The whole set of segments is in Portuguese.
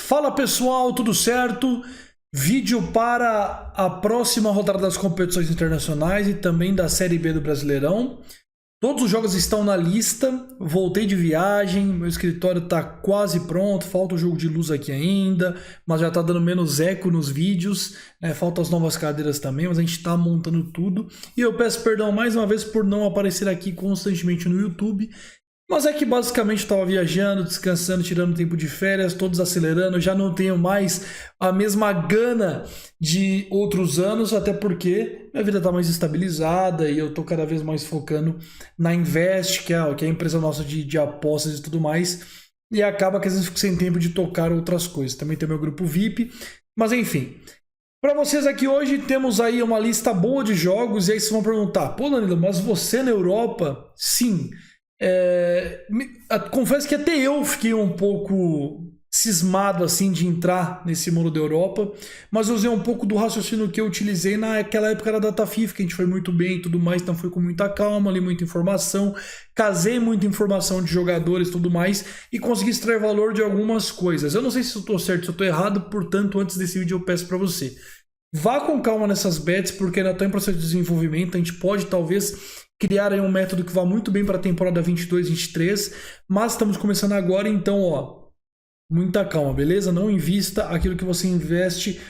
Fala pessoal, tudo certo? Vídeo para a próxima rodada das competições internacionais e também da Série B do Brasileirão. Todos os jogos estão na lista, voltei de viagem, meu escritório está quase pronto, falta o jogo de luz aqui ainda, mas já está dando menos eco nos vídeos, né? Faltam as novas cadeiras também, mas a gente está montando tudo. E eu peço perdão mais uma vez por não aparecer aqui constantemente no YouTube, mas é que basicamente eu estava viajando, descansando, tirando tempo de férias, todos acelerando, já não tenho mais a mesma gana de outros anos, até porque minha vida está mais estabilizada e eu estou cada vez mais focando na Invest, que é a empresa nossa de apostas e tudo mais, e acaba que às vezes fico sem tempo de tocar outras coisas. Também tem meu grupo VIP, mas enfim. Para vocês aqui hoje temos aí uma lista boa de jogos, e aí vocês vão perguntar, pô Danilo, mas você na Europa? Sim. Confesso que até eu fiquei um pouco cismado assim de entrar nesse mundo da Europa, mas eu usei um pouco do raciocínio que eu utilizei naquela época da Data FIFA, que a gente foi muito bem e tudo mais, então foi com muita calma, li muita informação, casei muita informação de jogadores e tudo mais, e consegui extrair valor de algumas coisas. Eu não sei se eu estou certo, se eu estou errado, portanto, antes desse vídeo eu peço para você, vá com calma nessas bets, porque ainda está em processo de desenvolvimento, a gente pode talvez criar aí um método que vá muito bem para a temporada 22-23, mas estamos começando agora, então, ó, muita calma, beleza? Não invista aquilo que você investe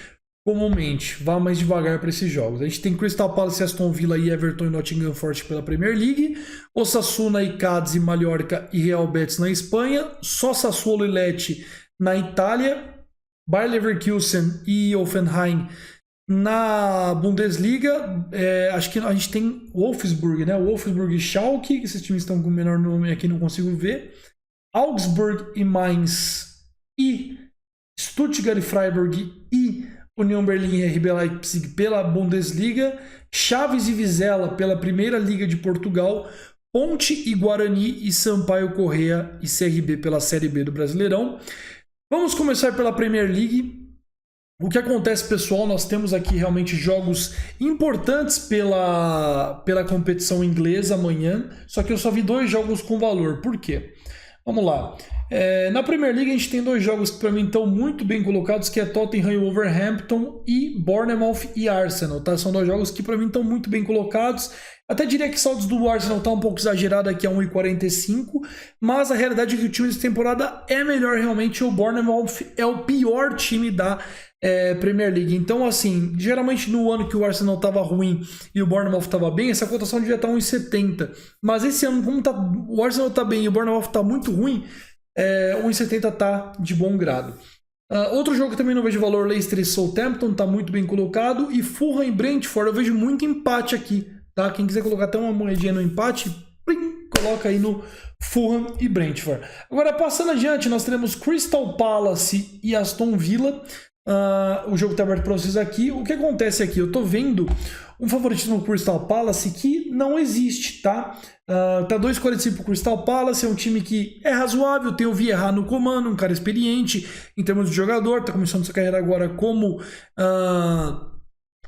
comumente, vá mais devagar para esses jogos. A gente tem Crystal Palace, Aston Villa e Everton e Nottingham Forest pela Premier League, Osasuna e Cádiz, Mallorca e Real Betis na Espanha, só Sassuolo e Lecce na Itália, Bayer Leverkusen e Hoffenheim na Bundesliga. Acho que a gente tem Wolfsburg, né? Wolfsburg e Schalke, esses times estão com o menor nome aqui, não consigo ver. Augsburg e Mainz, e Stuttgart e Freiburg e União Berlim e RB Leipzig pela Bundesliga, Chaves e Vizela pela Primeira Liga de Portugal, Ponte e Guarani e Sampaio Corrêa e CRB pela Série B do Brasileirão. Vamos começar pela Premier League. O que acontece, pessoal, nós temos aqui realmente jogos importantes pela competição inglesa amanhã, só que eu só vi 2 jogos com valor. Por quê? Vamos lá. Na Premier League a gente tem 2 jogos que para mim estão muito bem colocados, que é Tottenham e Wolverhampton e Bournemouth e Arsenal, tá? São 2 jogos que para mim estão muito bem colocados. Até diria que saldos do Arsenal tá um pouco exagerado aqui a 1,45, mas a realidade é que o time dessa temporada é melhor realmente. O Bournemouth é o pior time da Premier League. Então, assim, geralmente no ano que o Arsenal estava ruim e o Bournemouth estava bem, essa cotação devia estar 1,70. Mas esse ano, como o Arsenal está bem e o Bournemouth está muito ruim, 1,70 está de bom grado. Outro jogo que também não vejo valor, Leicester e Southampton, está muito bem colocado. E Fulham e Brentford, eu vejo muito empate aqui, tá? Quem quiser colocar até uma moedinha no empate, plim, coloca aí no Fulham e Brentford. Agora, passando adiante, nós teremos Crystal Palace e Aston Villa. O jogo está aberto para vocês aqui. O que acontece aqui? Eu estou vendo um favoritismo pro Crystal Palace que não existe, tá? Tá 2,45 pro Crystal Palace, é um time que é razoável, tem o Vieira no comando, um cara experiente em termos de jogador, tá começando sua carreira agora como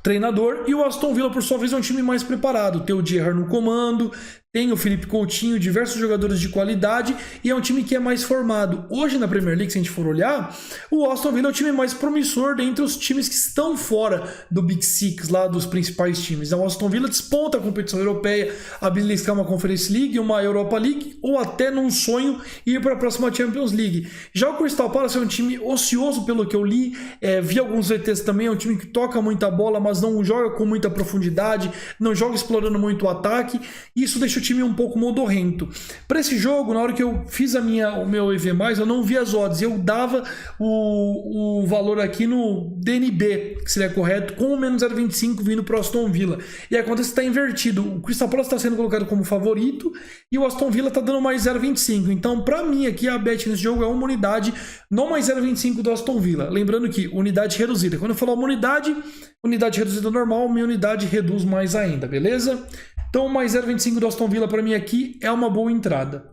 treinador. E o Aston Villa, por sua vez, é um time mais preparado, tem o Gerrard no comando, tem o Felipe Coutinho, diversos jogadores de qualidade, e é um time que é mais formado. Hoje na Premier League, se a gente for olhar, o Aston Villa é o time mais promissor dentre os times que estão fora do Big Six, lá dos principais times. O Aston Villa desponta a competição europeia, a beliscar uma Conference League, uma Europa League, ou até num sonho ir para a próxima Champions League. Já o Crystal Palace é um time ocioso, pelo que eu li, vi alguns VTs também, é um time que toca muita bola, mas não joga com muita profundidade, não joga explorando muito o ataque, e isso deixa o time um pouco modorrento. Para esse jogo, na hora que eu fiz o meu EV+, eu não vi as odds, eu dava o valor aqui no DNB, que seria correto, com o menos 0,25 vindo para o Aston Villa. E acontece que está invertido, o Crystal Palace está sendo colocado como favorito e o Aston Villa está dando mais 0,25. Então, para mim aqui, a bet nesse jogo é uma unidade, não mais 0,25 do Aston Villa. Lembrando que unidade reduzida. Quando eu falar uma unidade reduzida normal, minha unidade reduz mais ainda, beleza? Então, mais 0,25 do Aston Villa para mim aqui é uma boa entrada.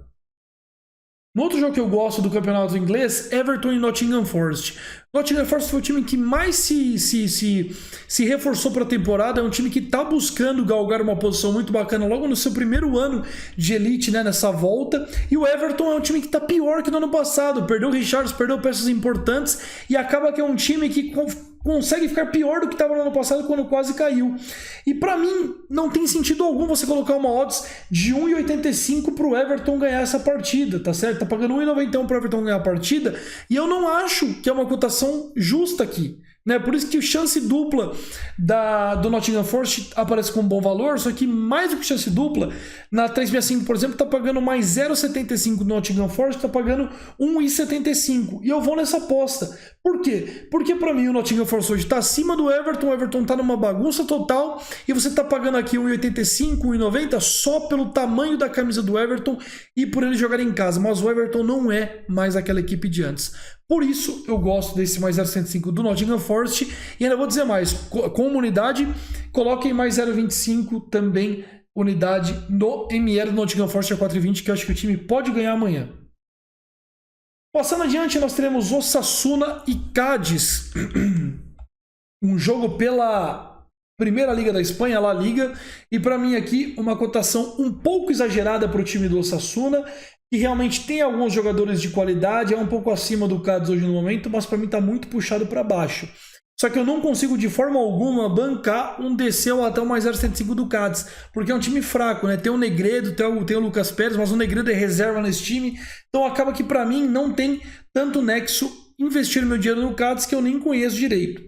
No outro jogo que eu gosto do campeonato inglês, Everton e Nottingham Forest. Nottingham Forest foi o time que mais se reforçou para a temporada. É um time que está buscando galgar uma posição muito bacana logo no seu primeiro ano de elite, né, nessa volta. E o Everton é um time que está pior que no ano passado. Perdeu o Richarlison, perdeu peças importantes e acaba que é um time que consegue ficar pior do que estava no ano passado quando quase caiu. E para mim não tem sentido algum você colocar uma odds de 1,85 para o Everton ganhar essa partida, tá certo? Tá pagando 1,91 para o Everton ganhar a partida e eu não acho que é uma cotação justa aqui, né? Por isso que o chance dupla do Nottingham Forest aparece com um bom valor, só que mais do que chance dupla, na 365, por exemplo, tá pagando mais 0,75 do Nottingham Forest, tá pagando 1,75 e eu vou nessa aposta. Por quê? Porque para mim o Nottingham Forest hoje tá acima do Everton, o Everton tá numa bagunça total e você tá pagando aqui 1,85, 1,90 só pelo tamanho da camisa do Everton e por ele jogar em casa, mas o Everton não é mais aquela equipe de antes. Por isso eu gosto desse mais 0,65 do Nottingham Forest e ainda vou dizer mais, com unidade, coloquem mais 0,25 também unidade no ML do Nottingham Forest a 4,20 que eu acho que o time pode ganhar amanhã. Passando adiante, nós teremos Osasuna e Cádiz, um jogo pela Primeira Liga da Espanha, La Liga, e para mim aqui uma cotação um pouco exagerada para o time do Osasuna, que realmente tem alguns jogadores de qualidade, é um pouco acima do Cádiz hoje no momento, mas para mim está muito puxado para baixo. Só que eu não consigo de forma alguma bancar um descer ou até o mais 0,75 do Cádiz, porque é um time fraco, né? Tem o Negredo, tem o Lucas Pérez, mas o Negredo é reserva nesse time, então acaba que para mim não tem tanto nexo investir meu dinheiro no Cádiz que eu nem conheço direito.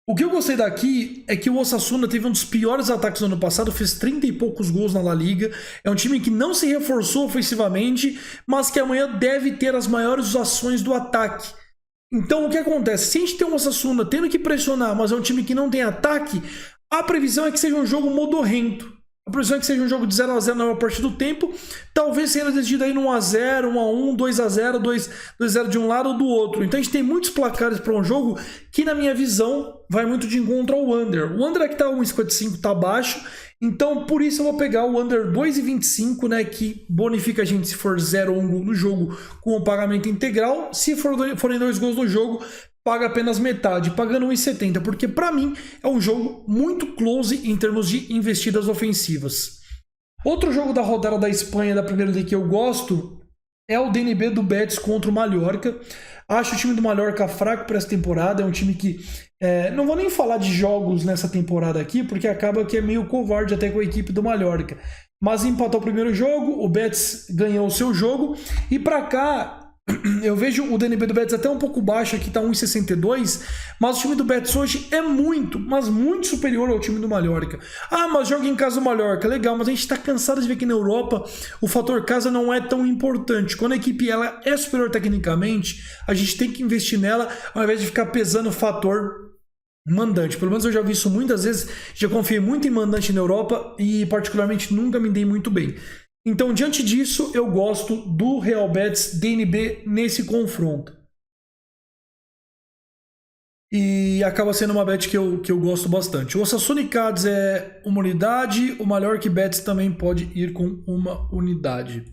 O que eu gostei daqui é que o Osasuna teve um dos piores ataques no ano passado, fez 30 e poucos gols na La Liga, é um time que não se reforçou ofensivamente, mas que amanhã deve ter as maiores ações do ataque. Então o que acontece? Se a gente tem um Osasuna tendo que pressionar, mas é um time que não tem ataque, a previsão é que seja um jogo modorrento. A previsão é que seja um jogo de 0 a 0 na maior parte do tempo, talvez sendo decidido aí no 1 a 0, 1 a 1, 2 a 0, 2 a 0 de um lado ou do outro. Então a gente tem muitos placares para um jogo que, na minha visão, vai muito de encontro ao under. O under aqui tá 1,55, tá baixo, então por isso eu vou pegar o under 2,25, né, que bonifica a gente se for 0 ou 1 gol no jogo com o pagamento integral. Se forem 2 gols no jogo, paga apenas metade, pagando 1,70, porque para mim é um jogo muito close em termos de investidas ofensivas. Outro jogo da rodada da Espanha, da Primeira Liga, que eu gosto é o DNB do Betis contra o Mallorca. Acho o time do Mallorca fraco para essa temporada, é um time que não vou nem falar de jogos nessa temporada aqui, porque acaba que é meio covarde até com a equipe do Mallorca. Mas empatou o primeiro jogo, o Betis ganhou o seu jogo, e para cá eu vejo o DNB do Betis até um pouco baixo, aqui tá 1,62, mas o time do Betis hoje é muito, mas muito superior ao time do Mallorca. Ah, mas joga em casa do Mallorca, legal, mas a gente tá cansado de ver que na Europa o fator casa não é tão importante. Quando a equipe ela é superior tecnicamente, a gente tem que investir nela ao invés de ficar pesando o fator mandante. Pelo menos eu já vi isso muitas vezes, já confiei muito em mandante na Europa e particularmente nunca me dei muito bem. Então, diante disso, eu gosto do Real Betis DNB nesse confronto. E acaba sendo uma bet que eu gosto bastante. O Osasuna e Cádiz é uma unidade, o Mallorca e Betis também pode ir com uma unidade.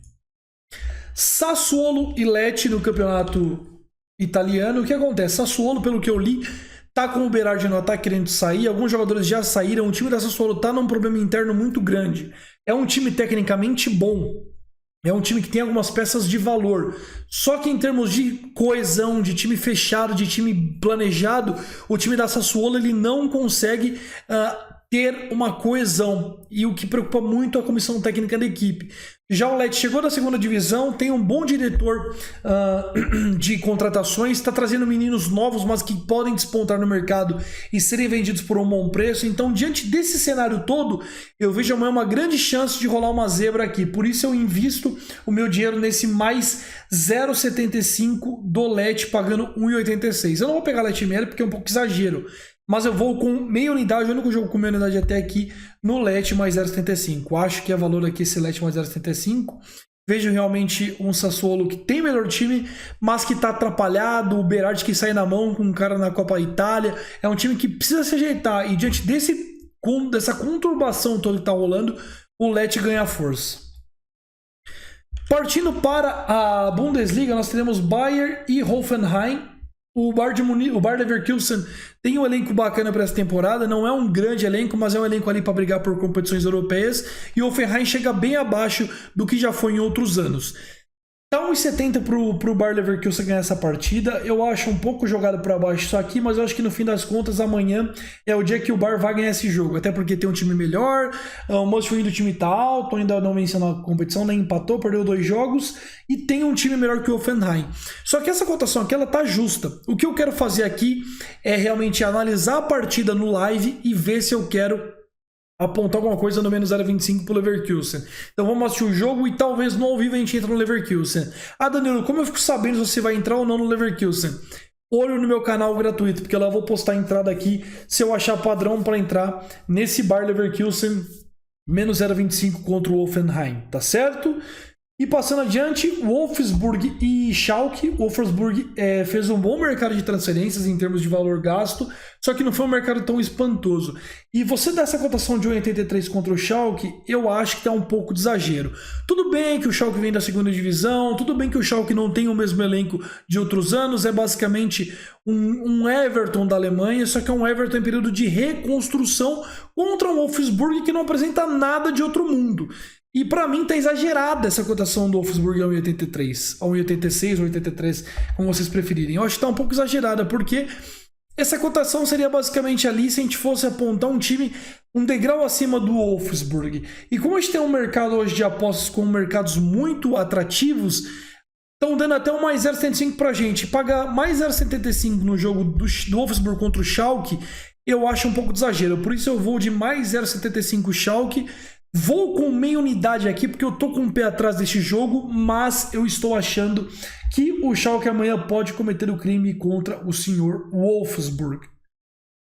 Sassuolo e Lecce no campeonato italiano. O que acontece? Sassuolo, pelo que eu li, tá com o Berardi no ataque querendo sair, alguns jogadores já saíram, o time da Sassuolo tá num problema interno muito grande. É um time tecnicamente bom, é um time que tem algumas peças de valor, só que em termos de coesão, de time fechado, de time planejado, o time da Sassuolo ele não consegue ter uma coesão, e o que preocupa muito a comissão técnica da equipe. Já o Lecce chegou da segunda divisão, tem um bom diretor de contratações, está trazendo meninos novos, mas que podem despontar no mercado e serem vendidos por um bom preço. Então, diante desse cenário todo, eu vejo amanhã uma grande chance de rolar uma zebra aqui. Por isso eu invisto o meu dinheiro nesse mais 0,75 do Lecce, pagando 1,86. Eu não vou pegar Lecce Melo porque é um pouco exagero, mas eu vou com meia unidade, o único jogo com meia unidade até aqui, no Lecce mais 0,75. Acho que é valor aqui esse Lecce mais 0,75. Vejo realmente um Sassuolo que tem melhor time, mas que está atrapalhado. O Berardi que sai na mão com um cara na Copa Itália. É um time que precisa se ajeitar. E diante dessa conturbação toda que está rolando, o Lecce ganha força. Partindo para a Bundesliga, nós teremos Bayern e Hoffenheim. O Bayer Leverkusen tem um elenco bacana para essa temporada, não é um grande elenco, mas é um elenco ali para brigar por competições europeias, e o Hoffenheim chega bem abaixo do que já foi em outros anos. Tá 1,70 pro Bayer Leverkusen ganhar essa partida. Eu acho um pouco jogado para baixo isso aqui, mas eu acho que no fim das contas amanhã é o dia que o Bayer vai ganhar esse jogo. Até porque tem um time melhor, o must-win do time tá alto, ainda não venceu na competição, nem empatou, perdeu 2 jogos e tem um time melhor que o Hoffenheim. Só que essa cotação aqui, ela tá justa. O que eu quero fazer aqui é realmente analisar a partida no live e ver se eu quero apontar alguma coisa no menos 0,25 pro Leverkusen. Então vamos assistir o jogo e talvez no ao vivo a gente entra no Leverkusen. Ah, Danilo, como eu fico sabendo se você vai entrar ou não no Leverkusen? Olho no meu canal gratuito, porque lá eu vou postar a entrada aqui se eu achar padrão para entrar nesse Bayer Leverkusen menos 0,25 contra o Hoffenheim, tá certo? E passando adiante, Wolfsburg e Schalke. O Wolfsburg fez um bom mercado de transferências em termos de valor gasto, só que não foi um mercado tão espantoso. E você dá essa cotação de 1,83 contra o Schalke, eu acho que tá um pouco de exagero. Tudo bem que o Schalke vem da segunda divisão, tudo bem que o Schalke não tem o mesmo elenco de outros anos, é basicamente um Everton da Alemanha, só que é um Everton em período de reconstrução contra um Wolfsburg que não apresenta nada de outro mundo. E para mim tá exagerada essa cotação do Wolfsburg a 1,83, a 1,86 ou 1,83, como vocês preferirem. Eu acho que tá um pouco exagerada, porque essa cotação seria basicamente ali se a gente fosse apontar um time um degrau acima do Wolfsburg. E como a gente tem um mercado hoje de apostas com mercados muito atrativos, estão dando até um mais 0,75 pra gente. Pagar mais 0,75 no jogo do Wolfsburg contra o Schalke, eu acho um pouco de exagero. Por isso eu vou de mais 0,75 Schalke. Vou com meia unidade aqui, porque eu tô com o pé atrás deste jogo, mas eu estou achando que o Schalke amanhã pode cometer o crime contra o senhor Wolfsburg.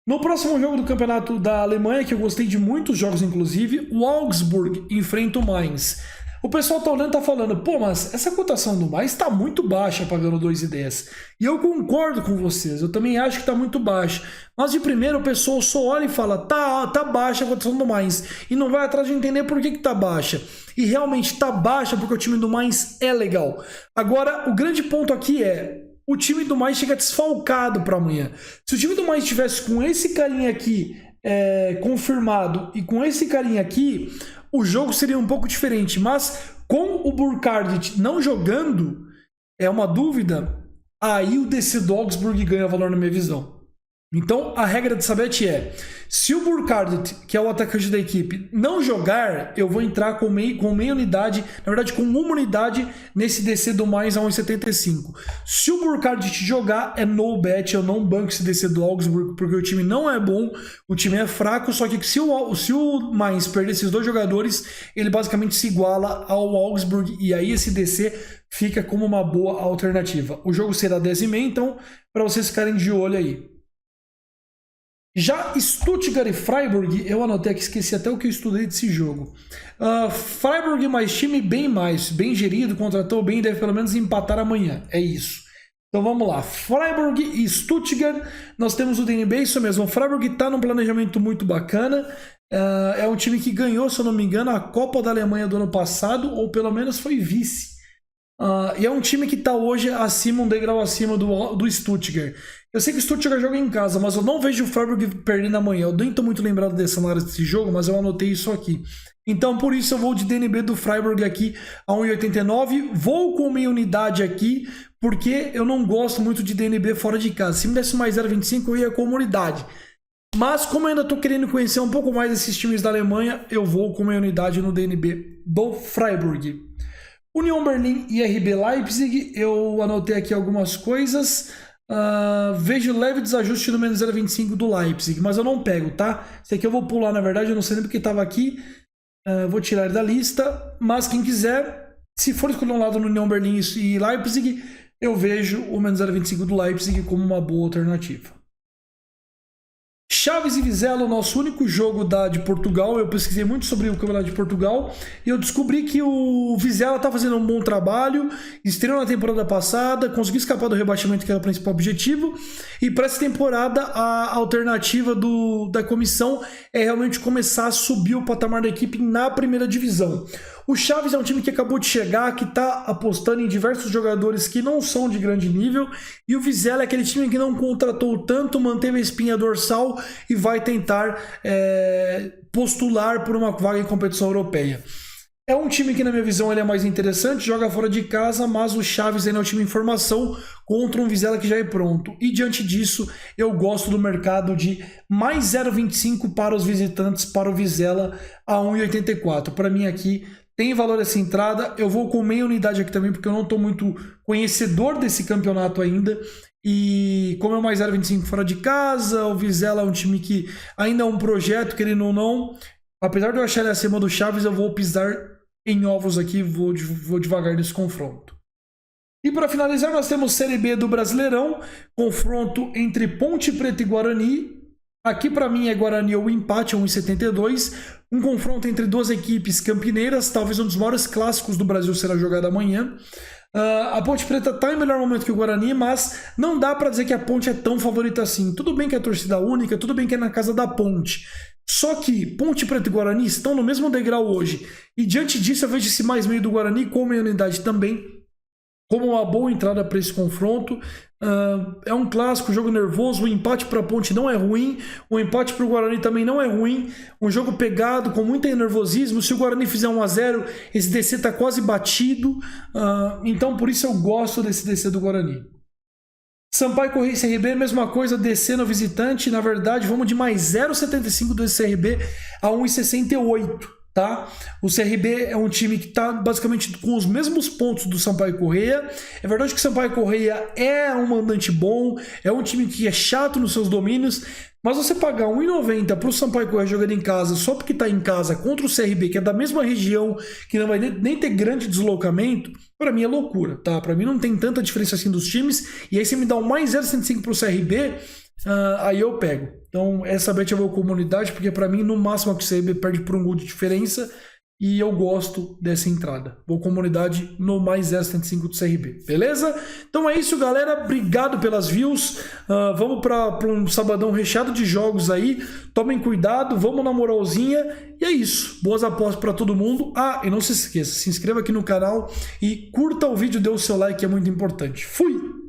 No próximo jogo do campeonato da Alemanha, que eu gostei de muitos jogos inclusive, o Augsburg enfrenta o Mainz. O pessoal tá olhando e tá falando, pô, mas essa cotação do Mainz tá muito baixa pagando 2,10. E eu concordo com vocês, eu também acho que tá muito baixa. Mas de primeiro o pessoal só olha e fala, tá baixa a cotação do Mainz. E não vai atrás de entender por que tá baixa. E realmente tá baixa porque o time do Mainz é legal. Agora, o grande ponto aqui é, o time do Mainz chega desfalcado para amanhã. Se o time do Mainz estivesse com esse carinha aqui confirmado e com esse carinha aqui, o jogo seria um pouco diferente, mas com o Burkhardt não jogando, é uma dúvida, aí o DC do Augsburg ganha valor na minha visão. Então a regra de Sabete é, se o Burkhardt, que é o atacante da equipe, não jogar, eu vou entrar com meia unidade, na verdade com uma unidade nesse DC do mais a 1,75. Se o Burkhardt jogar, é no bet, eu não banco esse DC do Augsburg, porque o time não é bom, o time é fraco, só que se o Mainz perder esses 2 jogadores, ele basicamente se iguala ao Augsburg, e aí esse DC fica como uma boa alternativa. O jogo será 10h30, então, para vocês ficarem de olho aí. Já Stuttgart e Freiburg, eu anotei aqui, esqueci até o que eu estudei desse jogo. Freiburg mais time bem gerido, contratou bem, deve pelo menos empatar amanhã, é isso. Então vamos lá, Freiburg e Stuttgart, nós temos o DNB, isso mesmo, o Freiburg está num planejamento muito bacana, é um time que ganhou, se eu não me engano, a Copa da Alemanha do ano passado, ou pelo menos foi vice. E é um time que está hoje um degrau acima do Stuttgart. Eu sei que o Stuttgart joga em casa, mas eu não vejo o Freiburg perdendo amanhã. Eu nem estou muito lembrado dessa análise desse jogo, mas eu anotei isso aqui. Então, por isso, eu vou de DNB do Freiburg aqui a 1,89. Vou com meia unidade aqui, porque eu não gosto muito de DNB fora de casa. Se me desse mais 0,25, eu ia com uma unidade. Mas, como eu ainda estou querendo conhecer um pouco mais desses times da Alemanha, eu vou com meia unidade no DNB do Freiburg. Union Berlin e RB Leipzig, eu anotei aqui algumas coisas. Vejo leve desajuste no menos 0,25 do Leipzig, mas eu não pego, tá? Esse aqui eu vou pular, na verdade, eu não sei nem porque estava aqui. Vou tirar ele da lista, mas quem quiser, se for escolher um lado no Union Berlin e Leipzig, eu vejo o menos 0,25 do Leipzig como uma boa alternativa. Chaves e Vizela, o nosso único jogo de Portugal. Eu pesquisei muito sobre o campeonato de Portugal e eu descobri que o Vizela está fazendo um bom trabalho, estreou na temporada passada, conseguiu escapar do rebaixamento, que era o principal objetivo, e para essa temporada a alternativa da comissão é realmente começar a subir o patamar da equipe na primeira divisão. O Chaves é um time que acabou de chegar, que está apostando em diversos jogadores que não são de grande nível, e o Vizela é aquele time que não contratou tanto, manteve a espinha dorsal e vai tentar postular por uma vaga em competição europeia. É um time que, na minha visão, ele é mais interessante, joga fora de casa, mas o Chaves ainda é um time em formação contra um Vizela que já é pronto. E diante disso, eu gosto do mercado de mais 0,25 para os visitantes, para o Vizela a 1,84. Para mim aqui tem valor essa entrada. Eu vou com meia unidade aqui também, porque eu não estou muito conhecedor desse campeonato ainda. E como é mais 0,25 fora de casa, o Vizela é um time que ainda é um projeto, querendo ou não. Apesar de eu achar ele acima do Chaves, eu vou pisar em ovos aqui, vou devagar nesse confronto. E para finalizar, nós temos Série B do Brasileirão, confronto entre Ponte Preta e Guarani. Aqui para mim é Guarani ou empate, 1,72. Um confronto entre duas equipes campineiras, talvez um dos maiores clássicos do Brasil será jogado amanhã. A Ponte Preta está em melhor momento que o Guarani, mas não dá para dizer que a Ponte é tão favorita assim. Tudo bem que é torcida única, tudo bem que é na casa da Ponte. Só que Ponte Preta e Guarani estão no mesmo degrau hoje. E diante disso eu vejo esse mais meio do Guarani com meia unidade também como uma boa entrada para esse confronto. É um clássico, jogo nervoso. O empate para a Ponte não é ruim, o empate para o Guarani também não é ruim. Um jogo pegado, com muito nervosismo. Se o Guarani fizer 1-0, esse DC está quase batido. Então por isso eu gosto desse DC do Guarani. Sampaio Corrêa e CRB, mesma coisa, DC no visitante. Na verdade, vamos de mais 0,75 do CRB a 1,68. Tá? O CRB é um time que está basicamente com os mesmos pontos do Sampaio Corrêa. É verdade que o Sampaio Corrêa é um mandante bom, é um time que é chato nos seus domínios, mas você pagar 1,90 para o Sampaio Corrêa jogando em casa só porque está em casa contra o CRB, que é da mesma região, que não vai nem ter grande deslocamento, para mim é loucura, tá? Para mim não tem tanta diferença assim dos times, e aí você me dá um mais 0,75 para o CRB, aí eu pego. Então essa bet eu vou com comunidade, porque para mim no máximo que o CRB perde por um gol de diferença, e eu gosto dessa entrada. Vou comunidade no mais 0,75 do CRB, beleza? Então é isso, galera. Obrigado pelas views. Vamos para um sabadão recheado de jogos aí. Tomem cuidado, vamos na moralzinha. E é isso. Boas apostas para todo mundo. E não se esqueça, se inscreva aqui no canal e curta o vídeo, dê o seu like, é muito importante. Fui!